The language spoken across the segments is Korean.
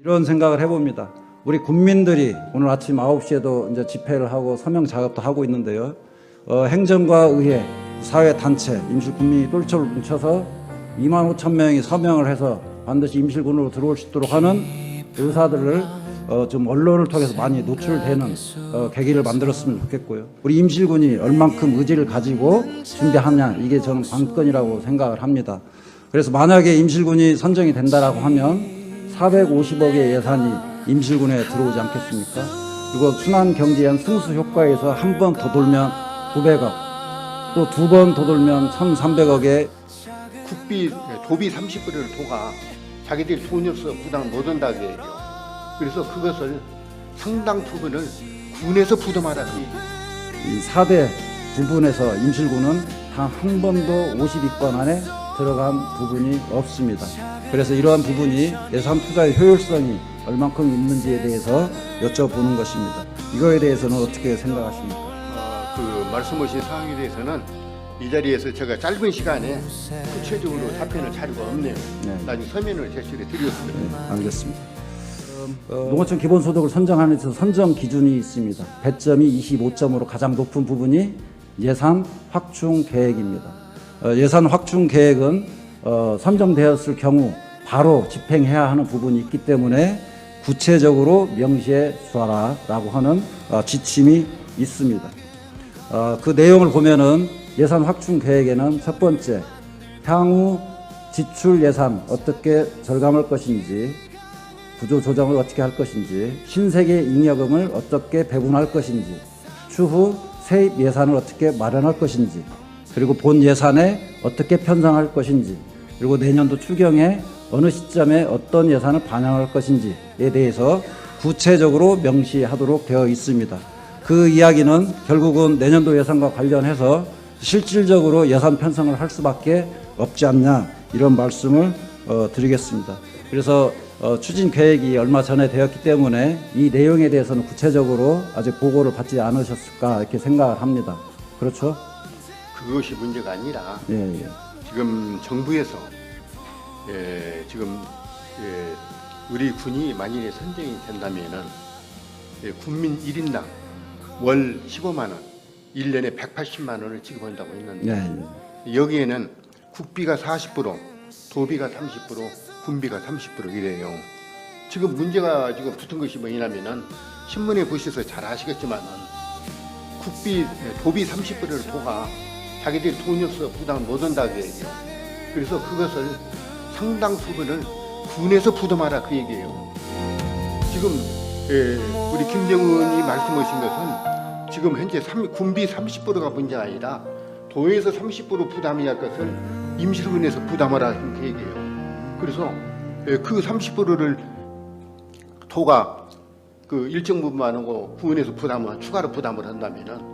이런 생각을 해봅니다. 우리 국민들이 오늘 아침 9시에도 이제 집회를 하고 서명 작업도 하고 있는데요. 행정과 의회, 사회단체, 임실군민이 똘똘 뭉쳐서 2만 5천 명이 서명을 해서 반드시 임실군으로 들어올 수 있도록 하는 의사들을 좀 언론을 통해서 많이 노출되는 계기를 만들었으면 좋겠고요. 우리 임실군이 얼만큼 의지를 가지고 준비하냐, 이게 저는 관건이라고 생각을 합니다. 그래서 만약에 임실군이 선정이 된다라고 하면 450억의 예산이 임실군에 들어오지 않겠습니까? 그리고 순환경제엔 승수 효과에서 한 번 더 돌면 900억, 또 두 번 더 돌면 1,300억의 국비, 도비 30%를 도가 자기들이 돈이 없어 부담을 못 한다고 해요. 그래서 그것을 상당 부분을 군에서 부담하라. 이 4대 부분에서 임실군은 단 한 번도 50위권 안에 들어간 부분이 없습니다. 그래서 이러한 부분이 예산 투자의 효율성이 얼만큼 있는지에 대해서 여쭤보는 것입니다. 이거에 대해서는 어떻게 생각하십니까? 그 말씀하신 사항에 대해서는 이 자리에서 제가 짧은 시간에 구체적으로 답변을 자료가 없네요. 네. 나중에 서면을 제출해 드렸습니다. 네, 알겠습니다. 농어촌 기본소득을 선정하는 데 있어서 선정 기준이 있습니다. 배점이 25점으로 가장 높은 부분이 예산 확충 계획입니다. 예산 확충 계획은 선정되었을 경우 바로 집행해야 하는 부분이 있기 때문에 구체적으로 명시해 주어라라고 하는 지침이 있습니다. 그 내용을 보면은 예산 확충 계획에는 첫 번째, 향후 지출 예산 어떻게 절감할 것인지, 구조 조정을 어떻게 할 것인지, 신세계 잉여금을 어떻게 배분할 것인지, 추후 세입 예산을 어떻게 마련할 것인지, 그리고 본 예산에 어떻게 편성할 것인지, 그리고 내년도 추경에 어느 시점에 어떤 예산을 반영할 것인지에 대해서 구체적으로 명시하도록 되어 있습니다. 그 이야기는 결국은 내년도 예산과 관련해서 실질적으로 예산 편성을 할 수밖에 없지 않냐, 이런 말씀을 드리겠습니다. 그래서 추진 계획이 얼마 전에 되었기 때문에 이 내용에 대해서는 구체적으로 아직 보고를 받지 않으셨을까 이렇게 생각을 합니다. 그렇죠? 그것이 문제가 아니라 예. 지금 정부에서 지금 우리 군이 만일에 선정이 된다면은 국민 1인당 월 15만 원, 1년에 180만 원을 지급한다고 했는데 여기에는 국비가 40%, 도비가 30%, 군비가 30% 이래요. 지금 문제가 지금 붙은 것이 뭐냐면은 신문에 보셔서 잘 아시겠지만은 국비, 도비 30%를 도가 자기들이 돈이 없어 부담을 못 한다고 해요. 그래서 그것을 상당 부분을 군에서 부담하라 그 얘기예요. 지금 우리 김정은이 말씀하신 것은 지금 현재 군비 30%가 문제가 아니라 도에서 30% 부담해야 할 것을 임실군에서 부담하라 그 얘기예요. 그래서 그 30%를 도가 그 일정 부분만 하고 군에서 부담을 추가로 부담을 한다면은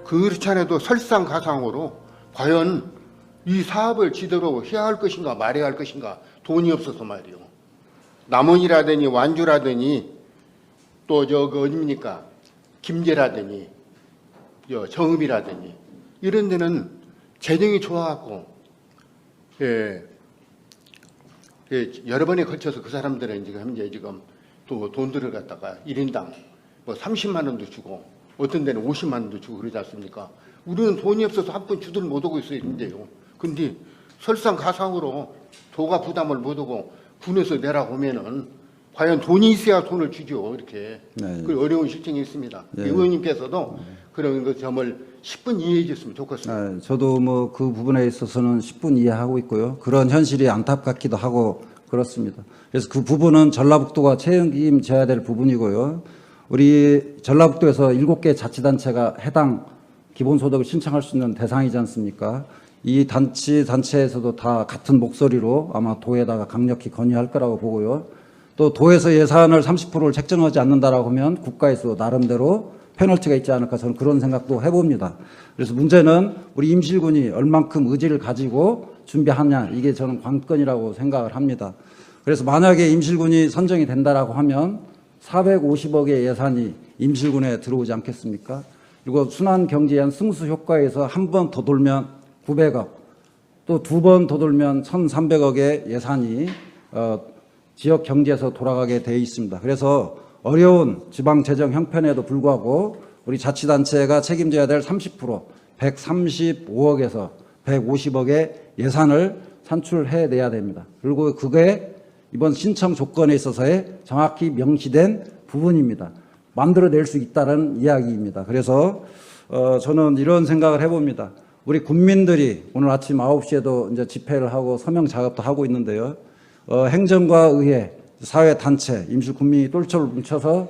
그렇지 않아도 설상가상으로 과연 이 사업을 제대로 해야 할 것인가 말해야 할 것인가 돈이 없어서 말이요. 남원이라더니 완주라더니 또 그 어딥니까 김제라더니 정읍이라더니 이런 데는 재정이 좋아갖고 여러 번에 걸쳐서 그 사람들은 지금 또 돈들을 갖다가 1인당 뭐 30만 원도 주고 어떤 데는 50만 원도 주고 그러지 않습니까? 우리는 돈이 없어서 한 번 주들 못 오고 있어야되는데요. 근데 설상가상으로 도가 부담을 못 하고 군에서 내라고 하면은 과연 돈이 있어야 돈을 주죠. 이렇게 그 어려운 실정이 있습니다. 의원님께서도 그런 그 점을 10분 이해해 줬으면 좋겠습니다. 저도 뭐 그 부분에 있어서는 10분 이해하고 있고요. 그런 현실이 안타깝기도 하고 그렇습니다. 그래서 그 부분은 전라북도가 책임져야 될 부분이고요. 우리 전라북도에서 7개 자치단체가 해당 기본소득을 신청할 수 있는 대상이지 않습니까? 이 단체에서도 다 같은 목소리로 아마 도에다가 강력히 건의할 거라고 보고요. 또 도에서 예산을 30%를 책정하지 않는다라고 하면 국가에서 나름대로 페널티가 있지 않을까, 저는 그런 생각도 해봅니다. 그래서 문제는 우리 임실군이 얼만큼 의지를 가지고 준비하냐, 이게 저는 관건이라고 생각을 합니다. 그래서 만약에 임실군이 선정이 된다라고 하면 450억의 예산이 임실군에 들어오지 않겠습니까? 그리고 순환경제엔 승수 효과에서 한 번 더 돌면 900억, 또 두 번 더 돌면 1,300억의 예산이 지역 경제에서 돌아가게 돼 있습니다. 그래서 어려운 지방 재정 형편에도 불구하고 우리 자치단체가 책임져야 될 30%, 135억에서 150억의 예산을 산출해내야 됩니다. 그리고 그게 이번 신청 조건에 있어서의 정확히 명시된 부분입니다. 만들어낼 수 있다는 이야기입니다. 그래서 저는 이런 생각을 해봅니다. 우리 국민들이 오늘 아침 9시에도 이제 집회를 하고 서명 작업도 하고 있는데요. 행정과 의회, 사회단체, 임실군민이 똘똘 뭉쳐서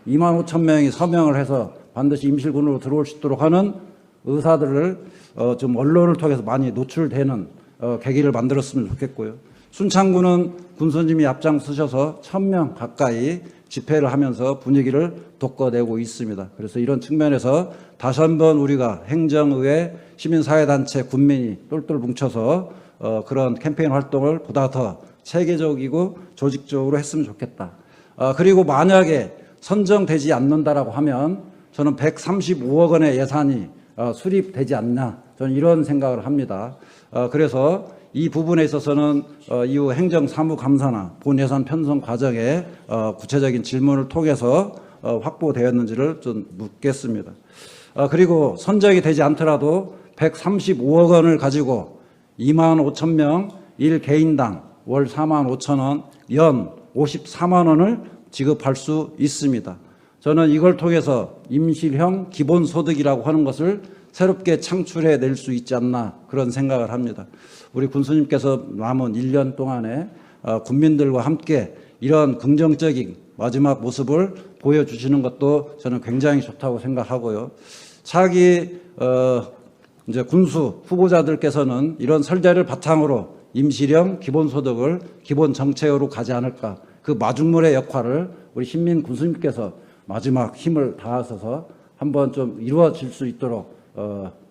2만 5천 명이 서명을 해서 반드시 임실군으로 들어올 수 있도록 하는 의사들을 좀 언론을 통해서 많이 노출되는 계기를 만들었으면 좋겠고요. 순창군은 군수님이 앞장서셔서 1,000명 가까이 집회를 하면서 분위기를 돋궈내고 있습니다. 그래서 이런 측면에서 다시 한번 우리가 행정의회, 시민사회단체, 군민이 똘똘 뭉쳐서 그런 캠페인 활동을 보다 더 체계적이고 조직적으로 했으면 좋겠다. 그리고 만약에 선정되지 않는다라고 하면 저는 135억 원의 예산이 수립되지 않나, 저는 이런 생각을 합니다. 그래서 이 부분에 있어서는 이후 행정사무감사나 본예산 편성 과정에 구체적인 질문을 통해서 확보되었는지를 좀 묻겠습니다. 그리고 선정이 되지 않더라도 135억 원을 가지고 2만 5천 명 1개인당 월 4만 5천 원, 연 54만 원을 지급할 수 있습니다. 저는 이걸 통해서 임실형 기본소득이라고 하는 것을 새롭게 창출해 낼 수 있지 않나, 그런 생각을 합니다. 우리 군수님께서 남은 1년 동안에 국민들과 함께 이런 긍정적인 마지막 모습을 보여주시는 것도 저는 굉장히 좋다고 생각하고요. 차기 이제 군수 후보자들께서는 이런 설계를 바탕으로 임실형 기본소득을 기본 정책으로 가지 않을까, 그 마중물의 역할을 우리 신민 군수님께서 마지막 힘을 다하셔서 한번 좀 이루어질 수 있도록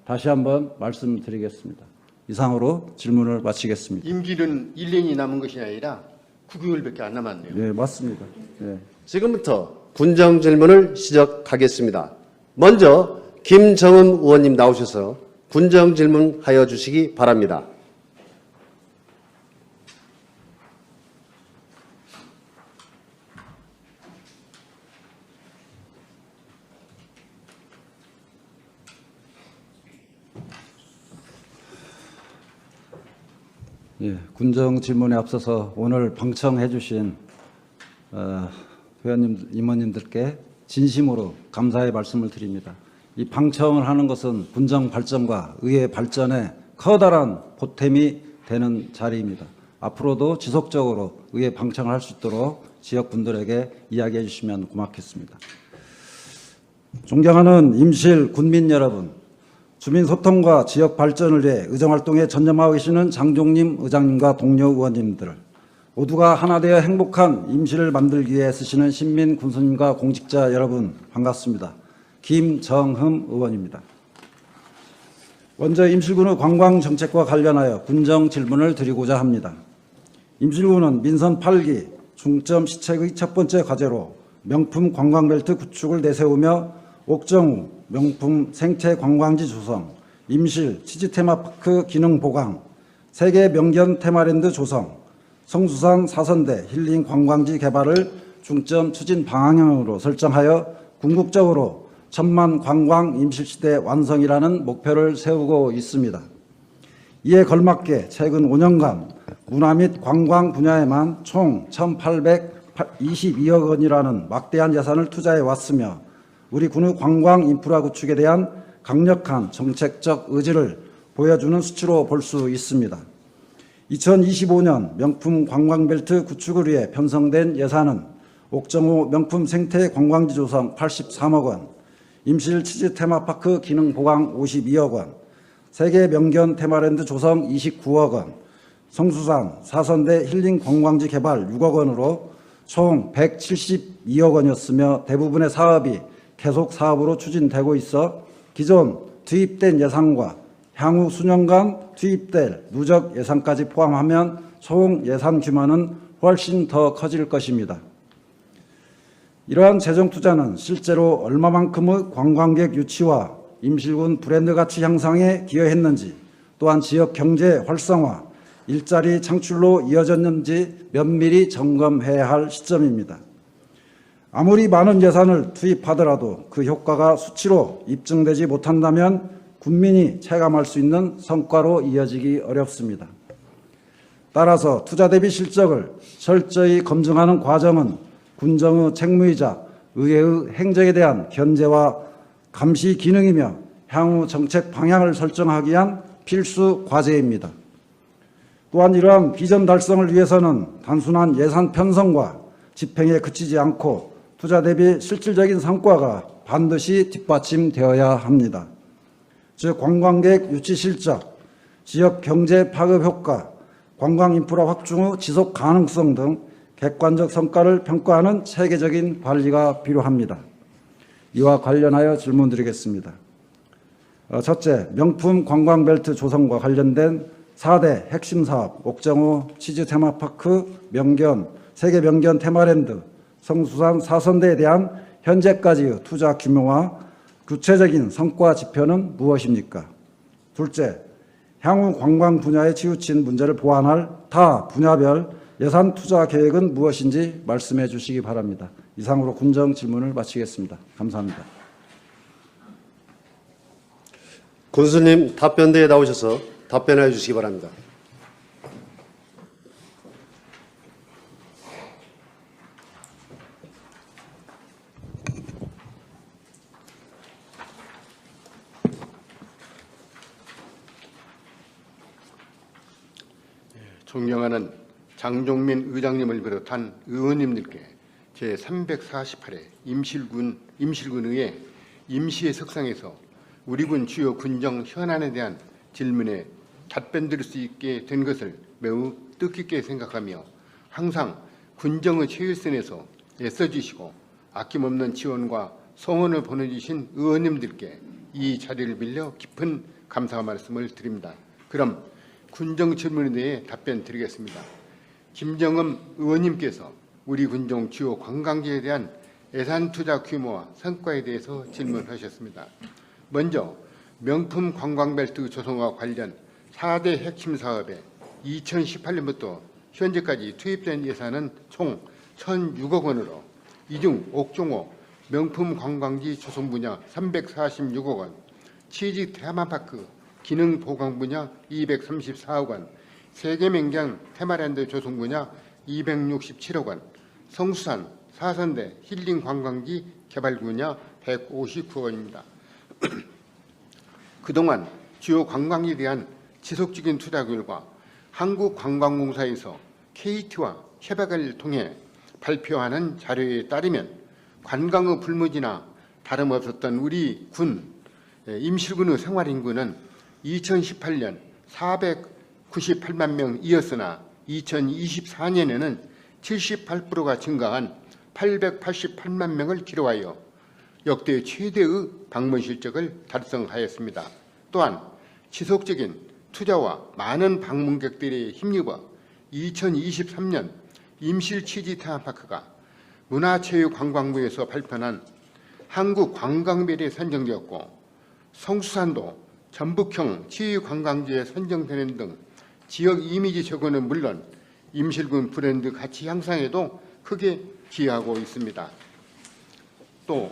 다시 한번 말씀드리겠습니다. 이상으로 질문을 마치겠습니다. 임기는 1년이 남은 것이 아니라 9개월밖에 안 남았네요. 네, 맞습니다. 네. 지금부터 군정 질문을 시작하겠습니다. 먼저 김정은 의원님 나오셔서 군정 질문하여 주시기 바랍니다. 예, 군정 질문에 앞서서 오늘 방청해 주신 회원님, 임원님들께 진심으로 감사의 말씀을 드립니다. 이 방청을 하는 것은 군정 발전과 의회 발전에 커다란 보탬이 되는 자리입니다. 앞으로도 지속적으로 의회 방청을 할 수 있도록 지역분들에게 이야기해 주시면 고맙겠습니다. 존경하는 임실 군민 여러분, 주민소통과 지역 발전을 위해 의정활동에 전념하고 계시는 장종림 의장님과 동료 의원님들, 모두가 하나 되어 행복한 임실을 만들기 위해 쓰시는 신민 군수님과 공직자 여러분, 반갑습니다. 김정흠 의원입니다. 먼저 임실군의 관광정책과 관련하여 군정 질문을 드리고자 합니다. 임실군은 민선 8기 중점 시책의 첫 번째 과제로 명품 관광벨트 구축을 내세우며 옥정우 명품 생태 관광지 조성, 임실 치즈 테마파크 기능 보강, 세계 명견 테마랜드 조성, 성수산 사선대 힐링 관광지 개발을 중점 추진 방향으로 설정하여 궁극적으로 1000만 관광 임실시대 완성이라는 목표를 세우고 있습니다. 이에 걸맞게 최근 5년간 문화 및 관광 분야에만 총 1,822억 원이라는 막대한 예산을 투자해 왔으며 우리 군의 관광 인프라 구축에 대한 강력한 정책적 의지를 보여주는 수치로 볼 수 있습니다. 2025년 명품 관광벨트 구축을 위해 편성된 예산은 옥정호 명품 생태 관광지 조성 83억 원, 임실 치즈 테마파크 기능 보강 52억 원, 세계 명견 테마랜드 조성 29억 원, 성수산 사선대 힐링 관광지 개발 6억 원으로 총 172억 원이었으며 대부분의 사업이 계속 사업으로 추진되고 있어 기존 투입된 예산과 향후 수년간 투입될 누적 예산까지 포함하면 총 예산 규모는 훨씬 더 커질 것입니다. 이러한 재정 투자는 실제로 얼마만큼의 관광객 유치와 임실군 브랜드 가치 향상에 기여했는지, 또한 지역 경제 활성화, 일자리 창출로 이어졌는지 면밀히 점검해야 할 시점입니다. 아무리 많은 예산을 투입하더라도 그 효과가 수치로 입증되지 못한다면 국민이 체감할 수 있는 성과로 이어지기 어렵습니다. 따라서 투자 대비 실적을 철저히 검증하는 과정은 군정의 책무이자 의회의 행정에 대한 견제와 감시 기능이며 향후 정책 방향을 설정하기 위한 필수 과제입니다. 또한 이러한 비전 달성을 위해서는 단순한 예산 편성과 집행에 그치지 않고 투자 대비 실질적인 성과가 반드시 뒷받침되어야 합니다. 즉 관광객 유치 실적, 지역 경제 파급 효과, 관광 인프라 확충의 지속 가능성 등 객관적 성과를 평가하는 체계적인 관리가 필요합니다. 이와 관련하여 질문드리겠습니다. 첫째, 명품 관광벨트 조성과 관련된 4대 핵심 사업, 옥정호 치즈 테마파크, 명견, 세계 명견 테마랜드, 성수산 사선대에 대한 현재까지의 투자 규모와 구체적인 성과 지표는 무엇입니까? 둘째, 향후 관광 분야에 치우친 문제를 보완할 타 분야별 예산 투자 계획은 무엇인지 말씀해 주시기 바랍니다. 이상으로 군정 질문을 마치겠습니다. 감사합니다. 군수님 답변대에 나오셔서 답변해 주시기 바랍니다. 존경하는 장종민 의장님을 비롯한 의원님들께 제348회 임실군의회 임시회 석상에서 우리 군 주요 군정 현안에 대한 질문에 답변드릴 수 있게 된 것을 매우 뜻깊게 생각하며 항상 군정의 최일선에서 애써주시고 아낌없는 지원과 성원을 보내주신 의원님들께 이 자리를 빌려 깊은 감사 말씀을 드립니다. 그럼 군정 질문에 대해 답변 드리겠습니다. 김정은 의원님께서 우리 군정 주요 관광지에 대한 예산 투자 규모와 성과에 대해서 질문하셨습니다. 먼저 명품 관광벨트 조성과 관련 4대 핵심 사업에 2018년부터 현재까지 투입된 예산은 총 1,006억 원으로 이 중 옥종호 명품 관광지 조성 분야 346억 원, 치즈 테마파크 기능 보강 분야 234억 원, 세계 명견 테마랜드 조성 분야 267억 원, 성수산 사선대 힐링 관광지 개발 분야 159억 원입니다. 그동안 주요 관광에 대한 지속적인 투자 결과 한국관광공사에서 KT와 협약을 통해 발표하는 자료에 따르면 관광의 불무지나 다름없었던 우리 군 임실군의 생활인구는 2018년 498만 명이었으나 2024년에는 78%가 증가한 888만 명을 기록하여 역대 최대의 방문 실적을 달성하였습니다. 또한 지속적인 투자와 많은 방문객들의 힘입어 2023년 임실치즈 테마파크가 문화체육관광부에서 발표한 한국관광별에 선정되었고 성수산도 전북형 치유관광지에 선정되는 등 지역 이미지 적응은 물론 임실군 브랜드 가치 향상에도 크게 기여하고 있습니다. 또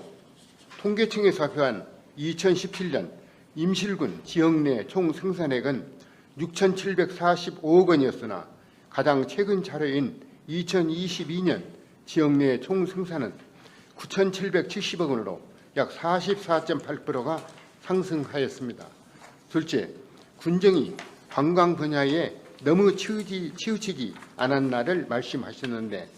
통계청에서 발표한 2017년 임실군 지역 내 총 생산액은 6,745억 원이었으나 가장 최근 자료인 2022년 지역 내 총 생산은 9,770억 원으로 약 44.8%가 상승하였습니다. 둘째, 군정이 관광 분야에 너무 치우치지 않았나를 말씀하셨는데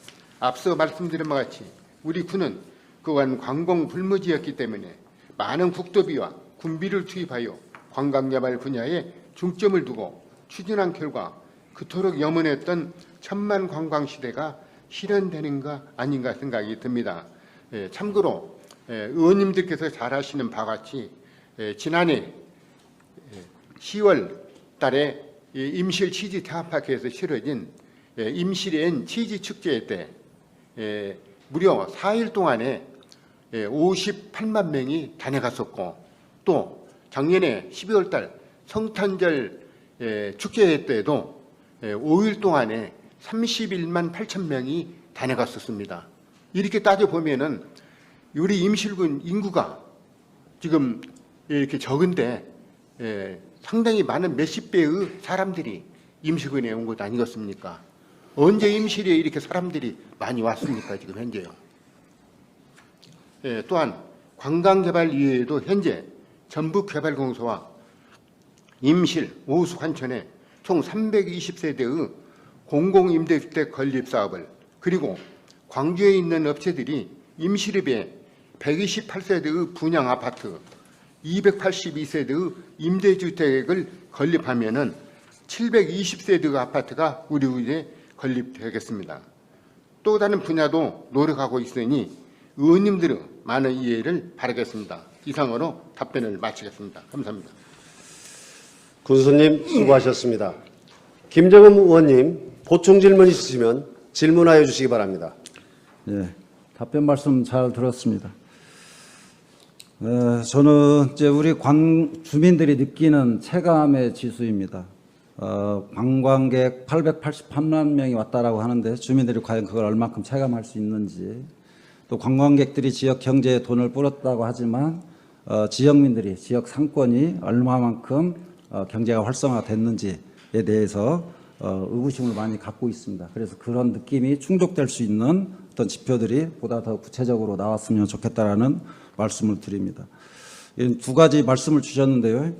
앞서 말씀드린 바와 같이 우리 군은 그간 관공 불무지였기 때문에 많은 국도비와 군비를 투입하여 관광개발 분야에 중점을 두고 추진한 결과 그토록 염원했던 천만 관광 시대가 실현되는가 아닌가 생각이 듭니다. 참고로 의원님들께서 잘 아시는 바와 같이 지난해 10월 달에 임실 치즈 테마파크에서 치러진 임실엔 치즈 축제 때 무려 4일 동안에 58만 명이 다녀갔었고 또 작년에 12월 달 성탄절 축제 때도 5일 동안에 31만 8천 명이 다녀갔었습니다. 이렇게 따져보면은 우리 임실군 인구가 지금 이렇게 적은데 상당히 많은 몇십 배의 사람들이 임실군에 온 것 아니겠습니까? 언제 임실에 이렇게 사람들이 많이 왔습니까? 지금 현재요. 또한 관광개발 이외에도 현재 전북개발공사와 임실, 오수, 환천에 총 320세대의 공공임대주택 건립 사업을, 그리고 광주에 있는 업체들이 임실읍에 128세대의 분양 아파트, 282세대의 임대주택을 건립하면은 720세대의 아파트가 우리 군에 건립되겠습니다. 또 다른 분야도 노력하고 있으니 의원님들의 많은 이해를 바라겠습니다. 이상으로 답변을 마치겠습니다. 감사합니다. 군수님 수고하셨습니다. 김정은 의원님, 보충 질문 있으시면 질문하여 주시기 바랍니다. 예, 답변 말씀 잘 들었습니다. 저는 이제 우리 주민들이 느끼는 체감의 지수입니다. 관광객 883만 명이 왔다라고 하는데 주민들이 과연 그걸 얼마큼 체감할 수 있는지, 또 관광객들이 지역 경제에 돈을 뿌렸다고 하지만 지역민들이, 지역 상권이 얼마만큼 경제가 활성화됐는지에 대해서 의구심을 많이 갖고 있습니다. 그래서 그런 느낌이 충족될 수 있는 어떤 지표들이 보다 더 구체적으로 나왔으면 좋겠다라는 말씀을 드립니다. 두 가지 말씀을 주셨는데요.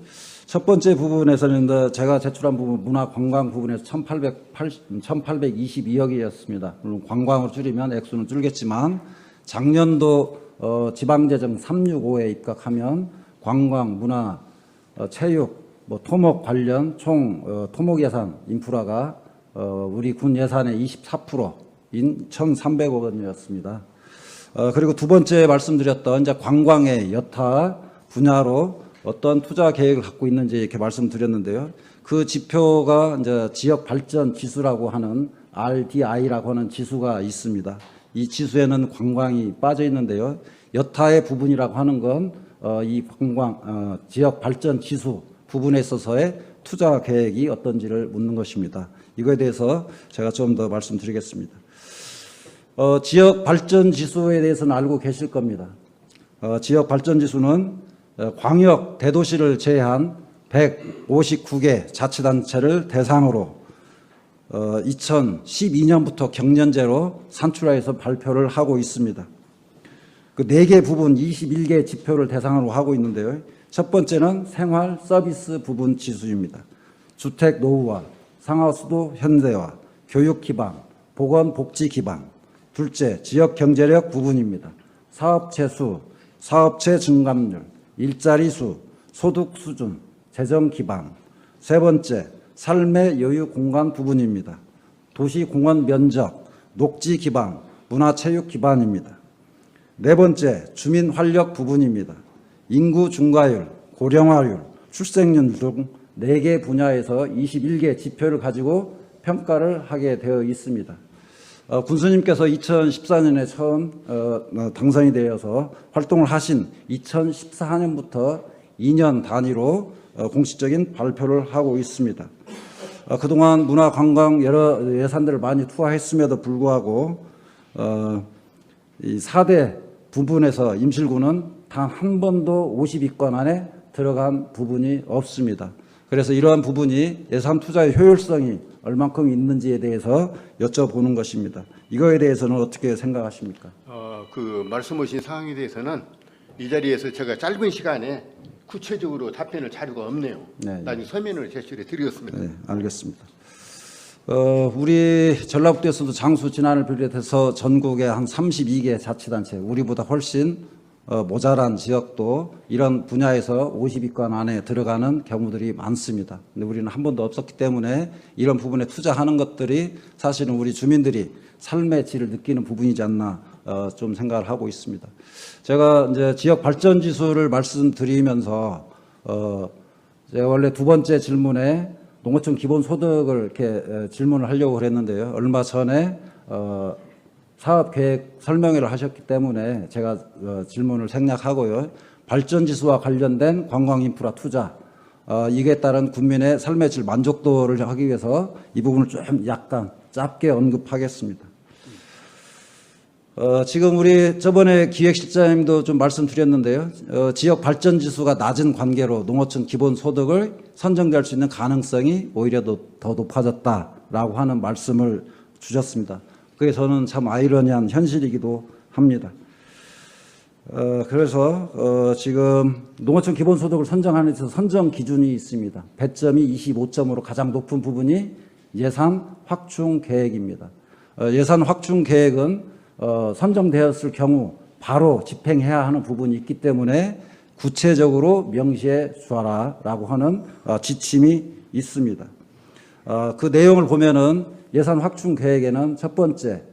첫 번째 부분에서는 제가 제출한 부분, 문화관광 부분에서 1822억이었습니다. 물론 관광으로 줄이면 액수는 줄겠지만 작년도 지방재정 365에 입각하면 관광, 문화, 체육, 토목 관련 총 토목 예산 인프라가 우리 군 예산의 24%인 1,300억 원이었습니다. 그리고 두 번째 말씀드렸던 이제 관광의 여타 분야로 어떤 투자 계획을 갖고 있는지 이렇게 말씀드렸는데요. 그 지표가 이제 지역 발전 지수라고 하는 RDI라고 하는 지수가 있습니다. 이 지수에는 관광이 빠져 있는데요. 여타의 부분이라고 하는 건 이 관광 지역 발전 지수 부분에 있어서의 투자 계획이 어떤지를 묻는 것입니다. 이거에 대해서 제가 좀 더 말씀드리겠습니다. 지역 발전 지수에 대해서는 알고 계실 겁니다. 지역 발전 지수는 광역 대도시를 제외한 159개 자치단체를 대상으로 2012년부터 경년제로 산출하여서 발표를 하고 있습니다. 그 4개 부분 21개 지표를 대상으로 하고 있는데요. 첫 번째는 생활 서비스 부분 지수입니다. 주택 노후화, 상하수도 현대화, 교육 기반, 보건 복지 기반. 둘째, 지역 경제력 부분입니다. 사업체 수, 사업체 증감률, 일자리 수, 소득 수준, 재정 기반. 세 번째, 삶의 여유 공간 부분입니다. 도시 공원 면적, 녹지 기반, 문화체육 기반입니다. 네 번째, 주민 활력 부분입니다. 인구 증가율, 고령화율, 출생률 등 4개 분야에서 21개 지표를 가지고 평가를 하게 되어 있습니다. 군수님께서 2014년에 처음 당선이 되어서 활동을 하신 2014년부터 2년 단위로 공식적인 발표를 하고 있습니다. 그동안 문화관광 여러 예산들을 많이 투하했음에도 불구하고 이 4대 부분에서 임실군은 단 한 번도 50위권 안에 들어간 부분이 없습니다. 그래서 이러한 부분이 예산 투자의 효율성이 얼만큼 있는지에 대해서 여쭤보는 것입니다. 이거에 대해서는 어떻게 생각하십니까? 그 말씀하신 사항에 대해서는 이 자리에서 제가 짧은 시간에 구체적으로 답변할 자료가 없네요. 네, 나중에 서면을 제출해 드리겠습니다. 네, 알겠습니다. 우리 전라북도에서도 장수 진안을 비롯해서 전국에 한 32개 자치단체, 우리보다 훨씬 모자란 지역도 이런 분야에서 50위권 안에 들어가는 경우들이 많습니다. 근데 우리는 한 번도 없었기 때문에 이런 부분에 투자하는 것들이 사실은 우리 주민들이 삶의 질을 느끼는 부분이지 않나 좀 생각을 하고 있습니다. 제가 이제 지역 발전 지수를 말씀드리면서 제가 원래 두 번째 질문에 농어촌 기본소득을 이렇게 질문을 하려고 그랬는데요. 얼마 전에 사업계획 설명회를 하셨기 때문에 제가 질문을 생략하고요. 발전지수와 관련된 관광인프라 투자, 이에 따른 국민의 삶의 질 만족도를 하기 위해서 이 부분을 좀 약간 짧게 언급하겠습니다. 지금 우리 저번에 기획실장님도 좀 말씀드렸는데요. 지역 발전 지수가 낮은 관계로 농어촌 기본소득을 선정될 수 있는 가능성이 오히려 더 높아졌다라고 하는 말씀을 주셨습니다. 그게 저는 참 아이러니한 현실이기도 합니다. 그래서 지금 농어촌 기본소득을 선정하는 데 있어서 선정 기준이 있습니다. 배점이 25점으로 가장 높은 부분이 예산 확충 계획입니다. 예산 확충 계획은 선정되었을 경우 바로 집행해야 하는 부분이 있기 때문에 구체적으로 명시해 주어라라고 하는 지침이 있습니다. 그 내용을 보면은 예산 확충 계획에는 첫 번째,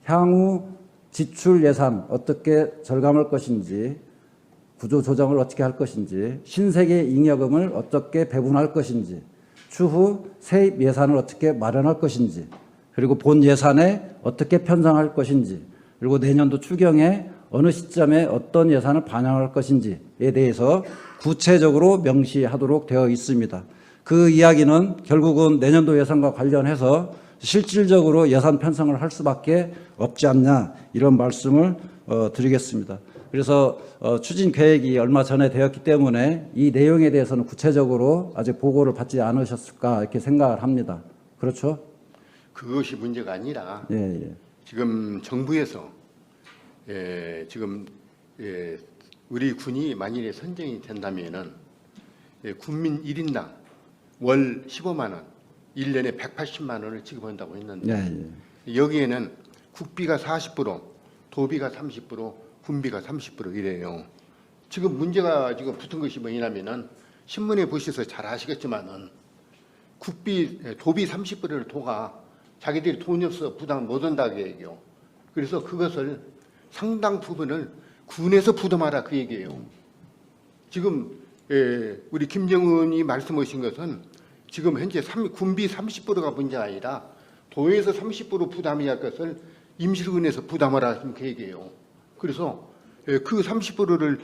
향후 지출 예산 어떻게 절감할 것인지, 구조 조정을 어떻게 할 것인지, 신세계 잉여금을 어떻게 배분할 것인지, 추후 세입 예산을 어떻게 마련할 것인지, 그리고 본 예산에 어떻게 편성할 것인지, 그리고 내년도 추경에 어느 시점에 어떤 예산을 반영할 것인지에 대해서 구체적으로 명시하도록 되어 있습니다. 그 이야기는 결국은 내년도 예산과 관련해서 실질적으로 예산 편성을 할 수밖에 없지 않냐, 이런 말씀을 드리겠습니다. 그래서 추진 계획이 얼마 전에 되었기 때문에 이 내용에 대해서는 구체적으로 아직 보고를 받지 않으셨을까 이렇게 생각을 합니다. 그렇죠? 그것이 문제가 아니라 예. 지금 정부에서 지금 우리 군이 만일에 선정이 된다면은 군민 1인당 월 15만 원, 1년에 180만 원을 지급한다고 했는데 여기에는 국비가 40%, 도비가 30%, 군비가 30% 이래요. 지금 문제가 지금 붙은 것이 뭐냐면은 신문에 보셔서 잘 아시겠지만은 도비 30%를 도가 자기들이 돈이 없어 부담 못 한다고 얘기해요. 그래서 그것을 상당 부분을 군에서 부담하라 그 얘기예요. 지금 우리 김정은이 말씀하신 것은 지금 현재 군비 30%가 문제가 아니라 도에서 30% 부담해야 할 것을 임실군에서 부담하라 그 얘기예요. 그래서 그 30%를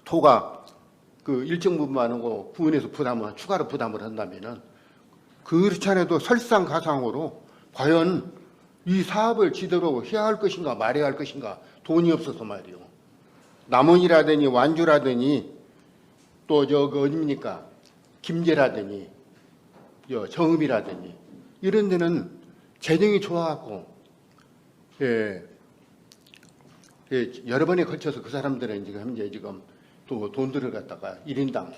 도가 그 일정 부분만 하고 군에서 추가로 부담을 한다면은 그렇지 않아도 설상가상으로 과연 이 사업을 제대로 해야 할 것인가 말해야 할 것인가 돈이 없어서 말이요. 남원이라더니 완주라더니 또 그 어딥니까 김제라더니 정읍이라더니 이런 데는 재정이 좋아갖고 여러 번에 걸쳐서 그 사람들은 지금 현재 지금 또 돈들을 갖다가 1인당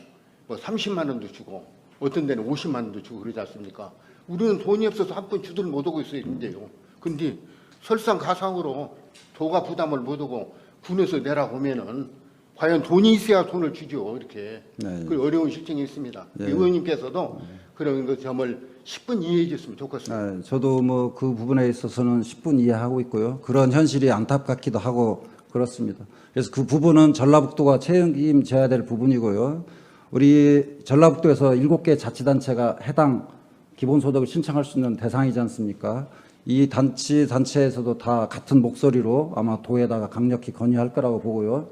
뭐 30만 원도 주고 어떤 데는 50만 원도 주고 그러지 않습니까? 우리는 돈이 없어서 한 푼 주들 못 오고 있는데요. 근데 설상가상으로 도가 부담을 못 오고 군에서 내라고 하면은 과연 돈이 있어야 돈을 주죠. 이렇게. 그 어려운 실정이 있습니다. 의원님께서도 그런 그 점을 10분 이해해 줬으면 좋겠습니다. 저도 뭐 그 부분에 있어서는 10분 이해하고 있고요. 그런 현실이 안타깝기도 하고 그렇습니다. 그래서 그 부분은 전라북도가 책임져야 될 부분이고요. 우리 전라북도에서 7개 자치단체가 해당 기본소득을 신청할 수 있는 대상이지 않습니까? 이 단체에서도 다 같은 목소리로 아마 도에다가 강력히 건의할 거라고 보고요.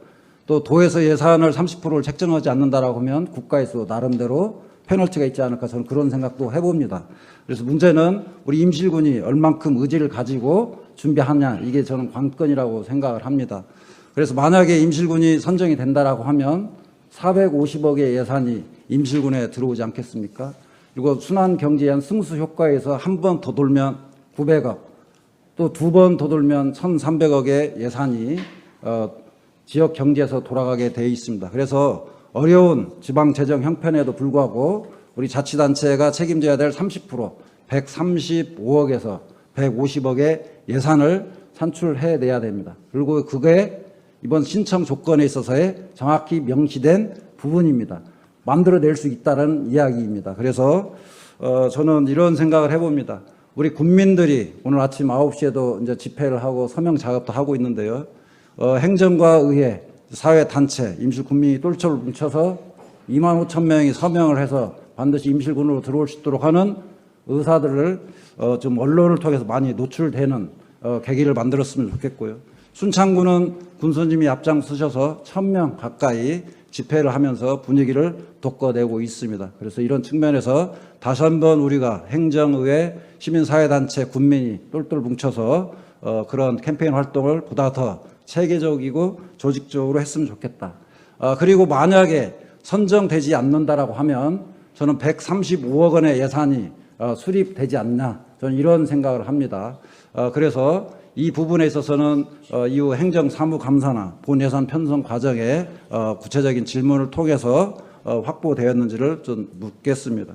또 도에서 예산을 30%를 책정하지 않는다라고 하면 국가에서 나름대로 페널티가 있지 않을까 저는 그런 생각도 해봅니다. 그래서 문제는 우리 임실군이 얼만큼 의지를 가지고 준비하냐, 이게 저는 관건이라고 생각을 합니다. 그래서 만약에 임실군이 선정이 된다라고 하면 450억의 예산이 임실군에 들어오지 않겠습니까? 그리고 순환경제엔 승수 효과에서 한 번 더 돌면 900억, 또 두 번 더 돌면 1,300억의 예산이 지역 경제에서 돌아가게 돼 있습니다. 그래서 어려운 지방 재정 형편에도 불구하고 우리 자치단체가 책임져야 될 30%, 135억에서 150억의 예산을 산출해내야 됩니다. 그리고 그게 이번 신청 조건에 있어서의 정확히 명시된 부분입니다. 만들어낼 수 있다는 이야기입니다. 그래서 저는 이런 생각을 해봅니다. 우리 국민들이 오늘 아침 9시에도 이제 집회를 하고 서명 작업도 하고 있는데요. 행정과 의회, 사회단체, 임실군민이 똘똘 뭉쳐서 2만 5천 명이 서명을 해서 반드시 임실군으로 들어올 수 있도록 하는 의사들을 좀 언론을 통해서 많이 노출되는 계기를 만들었으면 좋겠고요. 순창군은 군수님이 앞장서셔서 1000명 가까이 집회를 하면서 분위기를 돋궈내고 있습니다. 그래서 이런 측면에서 다시 한번 우리가 행정의회, 시민사회단체, 군민이 똘똘 뭉쳐서 그런 캠페인 활동을 보다 더 체계적이고 조직적으로 했으면 좋겠다. 그리고 만약에 선정되지 않는다라고 하면 저는 135억 원의 예산이 수립되지 않나, 저는 이런 생각을 합니다. 그래서 이 부분에 있어서는 이후 행정사무감사나 본예산 편성 과정에 구체적인 질문을 통해서 확보되었는지를 좀 묻겠습니다.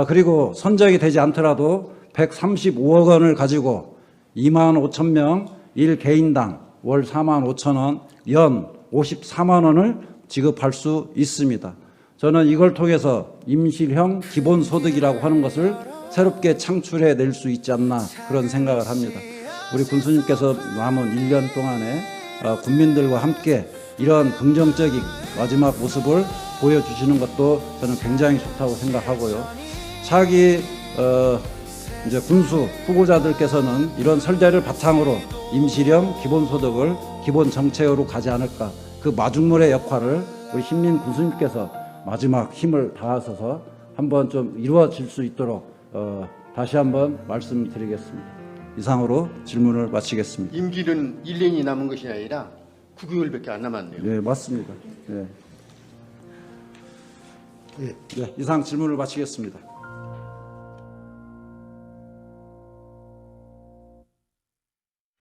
그리고 선정이 되지 않더라도 135억 원을 가지고 2만 5천 명 1개인당 월 4만 5천 원, 연 54만 원을 지급할 수 있습니다. 저는 이걸 통해서 임실형 기본소득이라고 하는 것을 새롭게 창출해 낼 수 있지 않나, 그런 생각을 합니다. 우리 군수님께서 남은 1년 동안에 국민들과 함께 이런 긍정적인 마지막 모습을 보여주시는 것도 저는 굉장히 좋다고 생각하고요. 차기 이제 군수 후보자들께서는 이런 설대를 바탕으로 임시령 기본소득을 기본 정책으로 가지 않을까, 그 마중물의 역할을 우리 신민 군수님께서 마지막 힘을 다하셔서 한번 좀 이루어질 수 있도록 다시 한번 말씀드리겠습니다. 이상으로 질문을 마치겠습니다. 임기는 1년이 남은 것이 아니라 9개월밖에 안 남았네요. 네, 맞습니다. 네. 네, 이상 질문을 마치겠습니다.